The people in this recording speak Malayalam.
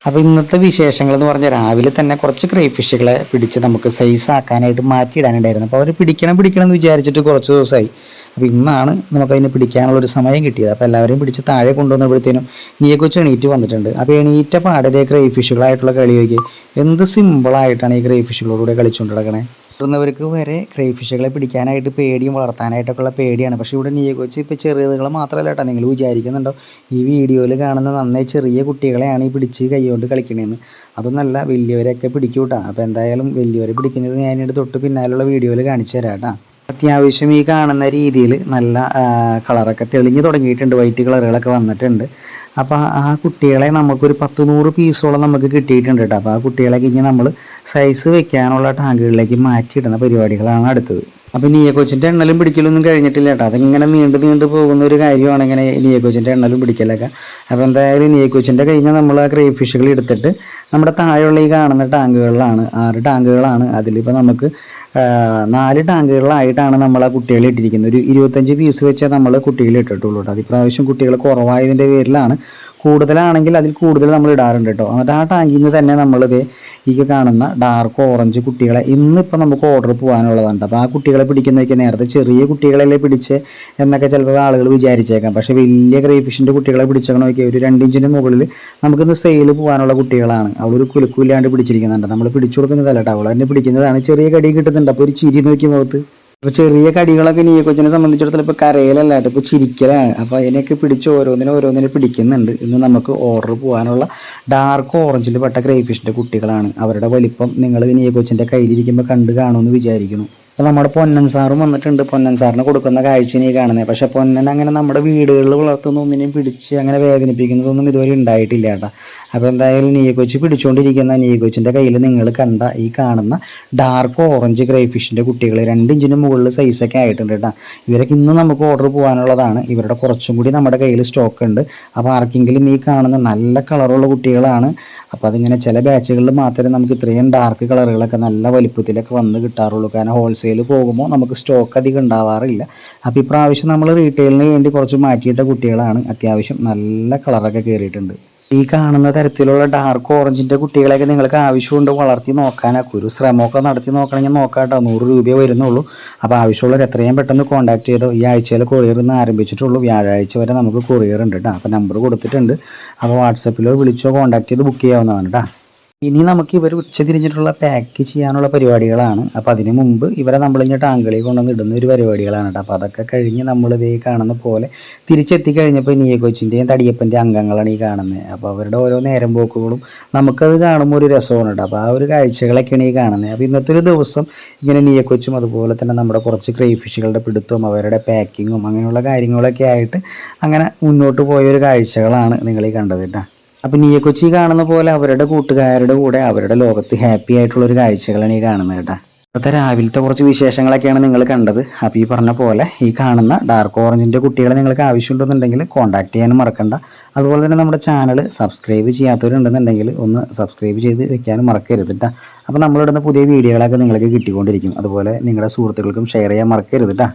അപ്പോൾ ഇന്നത്തെ വിശേഷങ്ങൾ എന്ന് പറഞ്ഞാൽ രാവിലെ തന്നെ കുറച്ച് ക്രൈഫിഷുകളെ പിടിച്ച് നമുക്ക് സൈസ് ആക്കാനായിട്ട് മാറ്റിയിടാനുണ്ടായിരുന്നു. അപ്പോൾ അവർ പിടിക്കണം എന്ന് വിചാരിച്ചിട്ട് കുറച്ച് ദിവസമായി. അപ്പോൾ ഇന്നാണ് നമുക്കതിനെ പിടിക്കാനുള്ളൊരു സമയം കിട്ടിയത്. അപ്പോൾ എല്ലാവരെയും പിടിച്ച് താഴെ കൊണ്ടുവന്നപ്പോഴത്തേനും നീയെക്കുറിച്ച് എണീറ്റ് വന്നിട്ടുണ്ട്. അപ്പോൾ എണീറ്റ പാടതേ ക്രൈഫിഷുകളായിട്ടുള്ള കളിയൊക്കെ എന്ത് സിമ്പിളായിട്ടാണ് ഈ ക്രൈഫിഷുകളോടുകൂടെ കളിച്ചുകൊണ്ട് നടക്കണേ. മുതിർന്നവർക്ക് വരെ ക്രൈഫിഷുകളെ പിടിക്കാനായിട്ട് പേടിയും വളർത്താനായിട്ടൊക്കെയുള്ള പേടിയാണ്. പക്ഷേ ഇവിടെ നീയെക്കുറിച്ച് ഇപ്പോൾ ചെറിയതുകൾ മാത്രമല്ല കേട്ടോ, നിങ്ങൾ വിചാരിക്കുന്നുണ്ടോ ഈ വീഡിയോയിൽ കാണുന്ന നന്നേ ചെറിയ കുട്ടികളെയാണ് ഈ പിടിച്ച് കൈകൊണ്ട് കളിക്കണേന്ന്. അതൊന്നല്ല, വലിയവരെയൊക്കെ പിടിക്കും കേട്ടോ. അപ്പോൾ എന്തായാലും വലിയവരെ പിടിക്കുന്നത് ഞാനിവിടെ തൊട്ട് പിന്നാലുള്ള വീഡിയോയിൽ കാണിച്ചു തരാം കേട്ടോ. അത്യാവശ്യം ഈ കാണുന്ന രീതിയിൽ നല്ല കളറൊക്കെ തെളിഞ്ഞ് തുടങ്ങിയിട്ടുണ്ട്, വൈറ്റ് കളറുകളൊക്കെ വന്നിട്ടുണ്ട്. അപ്പോൾ ആ കുട്ടികളെ നമുക്കൊരു 100 പീസോളം നമുക്ക് കിട്ടിയിട്ടുണ്ട് കേട്ടോ. അപ്പോൾ ആ കുട്ടികളെ കഴിഞ്ഞ് നമ്മൾ സൈസ് വെക്കാനുള്ള ടാങ്കുകളിലേക്ക് മാറ്റിയിടുന്ന പരിപാടികളാണ് അടുത്തത്. അപ്പോൾ നീയക്കൊച്ചിൻ്റെ എണ്ണലും പിടിക്കലൊന്നും കഴിഞ്ഞിട്ടില്ല കേട്ടോ. അതിങ്ങനെ നീണ്ടു പോകുന്ന ഒരു കാര്യമാണ് ഇങ്ങനെ നീയക്കൊച്ചിൻ്റെ എണ്ണലും പിടിക്കലൊക്കെ. അപ്പോൾ എന്തായാലും നീയക്കൊച്ചിൻ്റെ കഴിഞ്ഞാൽ നമ്മൾ ആ ക്രൈഫിഷുകൾ എടുത്തിട്ട് നമ്മുടെ താഴെയുള്ള ഈ കാണുന്ന ടാങ്കുകളിലാണ് 6 ടാങ്കുകളാണ്. അതിലിപ്പോൾ നമുക്ക് 4 ടാങ്കുകളിലായിട്ടാണ് നമ്മൾ ആ കുട്ടികളെ ഇട്ടിരിക്കുന്നത്. ഒരു 25 പീസ് വെച്ചേ നമ്മൾ കുട്ടികളെ ഇട്ടിട്ടുള്ളൂ കേട്ടോ. അത് ഇപ്രാവശ്യം കുട്ടികൾ കുറവായതിൻ്റെ പേരിലാണ്. കൂടുതലാണെങ്കിൽ അതിൽ കൂടുതൽ നമ്മൾ ഇടാറുണ്ട് കേട്ടോ. എന്നിട്ട് ആ ടാങ്കിൽ നിന്ന് തന്നെ നമ്മളിത് ഈ കാണുന്ന ഡാർക്ക് ഓറഞ്ച് കുട്ടികളെ ഇന്നിപ്പോൾ നമുക്ക് ഓർഡർ പോകാനുള്ളതാണ്. അപ്പോൾ ആ കുട്ടികളെ പിടിക്കുന്നതൊക്കെ നേരത്തെ ചെറിയ കുട്ടികളല്ലേ പിടിച്ച് എന്നൊക്കെ ചിലപ്പോൾ ആളുകൾ വിചാരിച്ചേക്കാം. പക്ഷേ വലിയ ക്രൈഫിഷിൻ്റെ കുട്ടികളെ പിടിച്ചേക്കണമൊക്കെ ഒരു 2 ഇഞ്ചിന് മുകളിൽ നമുക്കിന്ന് സെയിൽ പോകാനുള്ള കുട്ടികളാണ്. അവളൊരു കുലുക്കില്ലാണ്ട് പിടിച്ചിരിക്കുന്നുണ്ട്. നമ്മൾ പിടിച്ചു കൊടുക്കുന്നതല്ല കേട്ടോ, അവൾ തന്നെ പിടിക്കുന്നതാണ്. ചെറിയ കടി കിട്ടുന്നുണ്ട്. അപ്പോൾ ഒരു ചിരി നോക്കി മുഖത്ത്. ഇപ്പോൾ ചെറിയ കടികളൊക്കെ നീയക്കൊച്ചിനെ സംബന്ധിച്ചിടത്തോളം ഇപ്പോൾ കരയിലല്ല കേട്ടോ, ഇപ്പോൾ ചിരിക്കലാണ്. അപ്പോൾ അതിനെയൊക്കെ പിടിച്ച് ഓരോന്നിനെ പിടിക്കുന്നുണ്ട്. ഇന്ന് നമുക്ക് ഓർഡർ പോകാനുള്ള ഡാർക്ക് ഓറഞ്ചിൽ പെട്ട ക്രൈഫിഷിൻ്റെ കുട്ടികളാണ്. അവരുടെ വലിപ്പം നിങ്ങൾ നീയക്കൊച്ചിൻ്റെ കയ്യിലിരിക്കുമ്പോൾ കണ്ട് കാണുമെന്ന് വിചാരിക്കുന്നു. അപ്പോൾ നമ്മുടെ പൊന്നൻ സാറും വന്നിട്ടുണ്ട്. പൊന്നൻ സാറിന് കൊടുക്കുന്ന കാഴ്ച നീ കാണുന്നത്. പക്ഷേ പൊന്നൻ അങ്ങനെ നമ്മുടെ വീടുകളിൽ വളർത്തുന്ന ഒന്നിനെയും പിടിച്ച് അങ്ങനെ വേദനിപ്പിക്കുന്നതൊന്നും ഇതുവരെ ഉണ്ടായിട്ടില്ല കേട്ടോ. അപ്പോൾ എന്തായാലും നീയക്കൊച്ചി പിടിച്ചുകൊണ്ടിരിക്കുന്ന നീയക്കൊച്ചിൻ്റെ കയ്യിൽ നിങ്ങൾ കണ്ട ഈ കാണുന്ന ഡാർക്ക് ഓറഞ്ച് ക്രൈഫിഷിൻ്റെ കുട്ടികൾ 2 ഇഞ്ചിന് മുകളിൽ സൈസൊക്കെ ആയിട്ടുണ്ട് കേട്ടോ. ഇവരൊക്കെ ഇന്ന് നമുക്ക് ഓർഡർ പോകാനുള്ളതാണ്. ഇവരുടെ കുറച്ചും കൂടി നമ്മുടെ കയ്യിൽ സ്റ്റോക്ക് ഉണ്ട്. അപ്പോൾ ആർക്കെങ്കിലും ഈ കാണുന്ന നല്ല കളറുള്ള കുട്ടികളാണ്. അപ്പോൾ അതിങ്ങനെ ചില ബാച്ചുകളിൽ മാത്രമേ നമുക്ക് ഇത്രയും ഡാർക്ക് കളറുകളൊക്കെ നല്ല വലിപ്പത്തിലൊക്കെ വന്ന് കിട്ടാറുള്ളൂ. കാരണം ഹോൾസെയിൽ പോകുമ്പോൾ നമുക്ക് സ്റ്റോക്ക് അധികം ഉണ്ടാവാറില്ല. അപ്പോൾ ഇപ്രാവശ്യം നമ്മൾ റീറ്റെയിലിന് വേണ്ടി കുറച്ച് മാറ്റിയിട്ട കുട്ടികളാണ്. അത്യാവശ്യം നല്ല കളറൊക്കെ കയറിയിട്ടുണ്ട്. ഈ കാണുന്ന തരത്തിലുള്ള ഡാർക്ക് ഓറഞ്ചിൻ്റെ കുട്ടികളെയൊക്കെ നിങ്ങൾക്ക് ആവശ്യമുണ്ട് വളർത്തി നോക്കാനൊക്കെ ഒരു ശ്രമമൊക്കെ നടത്തി നോക്കണമെങ്കിൽ നോക്കാം കേട്ടോ. 100 രൂപയെ വരുന്നുള്ളൂ. അപ്പോൾ ആവശ്യമുള്ളവർ എത്രയും പെട്ടെന്ന് കോൺടാക്ട് ചെയ്തോ. ഈ ആഴ്ചയിൽ കൊറിയർ ഇന്ന് ആരംഭിച്ചിട്ടുള്ളൂ. വ്യാഴാഴ്ച വരെ നമുക്ക് കൊറിയർ ഉണ്ട് കേട്ടോ. അപ്പോൾ നമ്പർ കൊടുത്തിട്ടുണ്ട്. അപ്പോൾ വാട്സപ്പിലോ വിളിച്ചോ കോൺടാക്ട് ചെയ്ത് ബുക്ക് ചെയ്യാവുന്നതാണ് കേട്ടോ. ഇനി നമുക്ക് ഇവർ ഉച്ചതിരിഞ്ഞിട്ടുള്ള പാക്ക് ചെയ്യാനുള്ള പരിപാടികളാണ്. അപ്പോൾ അതിന് മുമ്പ് ഇവരെ നമ്മളിങ്ങനെ ടാങ്കളിൽ കൊണ്ടുവന്ന് ഇടുന്ന ഒരു പരിപാടികളാണ് കേട്ടോ. അപ്പോൾ അതൊക്കെ കഴിഞ്ഞ് നമ്മളിതേ കാണുന്ന പോലെ തിരിച്ചെത്തിക്കഴിഞ്ഞപ്പോൾ നീയക്കൊച്ചിൻ്റെയും തടിയപ്പൻ്റെയും അംഗങ്ങളാണ് ഈ കാണുന്നത്. അപ്പോൾ അവരുടെ ഓരോ നേരം പോക്കുകളും നമുക്കത് കാണുമ്പോൾ ഒരു രസമാണ് കേട്ടോ. അപ്പോൾ ആ ഒരു കാഴ്ചകളൊക്കെയാണ് ഈ കാണുന്നത്. അപ്പോൾ ഇന്നത്തെ ഒരു ദിവസം ഇങ്ങനെ നീയക്കൊച്ചും അതുപോലെ തന്നെ നമ്മുടെ കുറച്ച് ക്രൈഫിഷുകളുടെ പിടുത്തവും അവരുടെ പാക്കിങ്ങും അങ്ങനെയുള്ള കാര്യങ്ങളൊക്കെ ആയിട്ട് അങ്ങനെ മുന്നോട്ട് പോയൊരു കാഴ്ചകളാണ് നിങ്ങളീ കണ്ടത് കേട്ടോ. അപ്പം നീയക്കൊച്ചി കാണുന്ന പോലെ അവരുടെ കൂട്ടുകാരുടെ കൂടെ അവരുടെ ലോകത്ത് ഹാപ്പി ആയിട്ടുള്ളൊരു കാഴ്ചകളാണ് ഈ കാണുന്നത് കേട്ടോ. ഇപ്പോഴത്തെ രാവിലത്തെ കുറച്ച് വിശേഷങ്ങളൊക്കെയാണ് നിങ്ങൾ കണ്ടത്. അപ്പോൾ ഈ പറഞ്ഞ പോലെ ഈ കാണുന്ന ഡാർക്ക് ഓറഞ്ചിൻ്റെ കുട്ടികളെ നിങ്ങൾക്ക് ആവശ്യമുണ്ടെന്നുണ്ടെങ്കിൽ കോൺടാക്ട് ചെയ്യാനും മറക്കണ്ട. അതുപോലെ തന്നെ നമ്മുടെ ചാനൽ സബ്സ്ക്രൈബ് ചെയ്യാത്തവരുണ്ടെന്നുണ്ടെങ്കിൽ ഒന്ന് സബ്സ്ക്രൈബ് ചെയ്ത് വെക്കാനും മറക്കരുത് കേട്ടോ. അപ്പോൾ നമ്മളിടുന്ന പുതിയ വീഡിയോകളൊക്കെ നിങ്ങൾക്ക് കിട്ടിക്കൊണ്ടിരിക്കും. അതുപോലെ നിങ്ങളുടെ സുഹൃത്തുക്കൾക്കും ഷെയർ ചെയ്യാൻ മറക്കരുത് കേട്ടോ.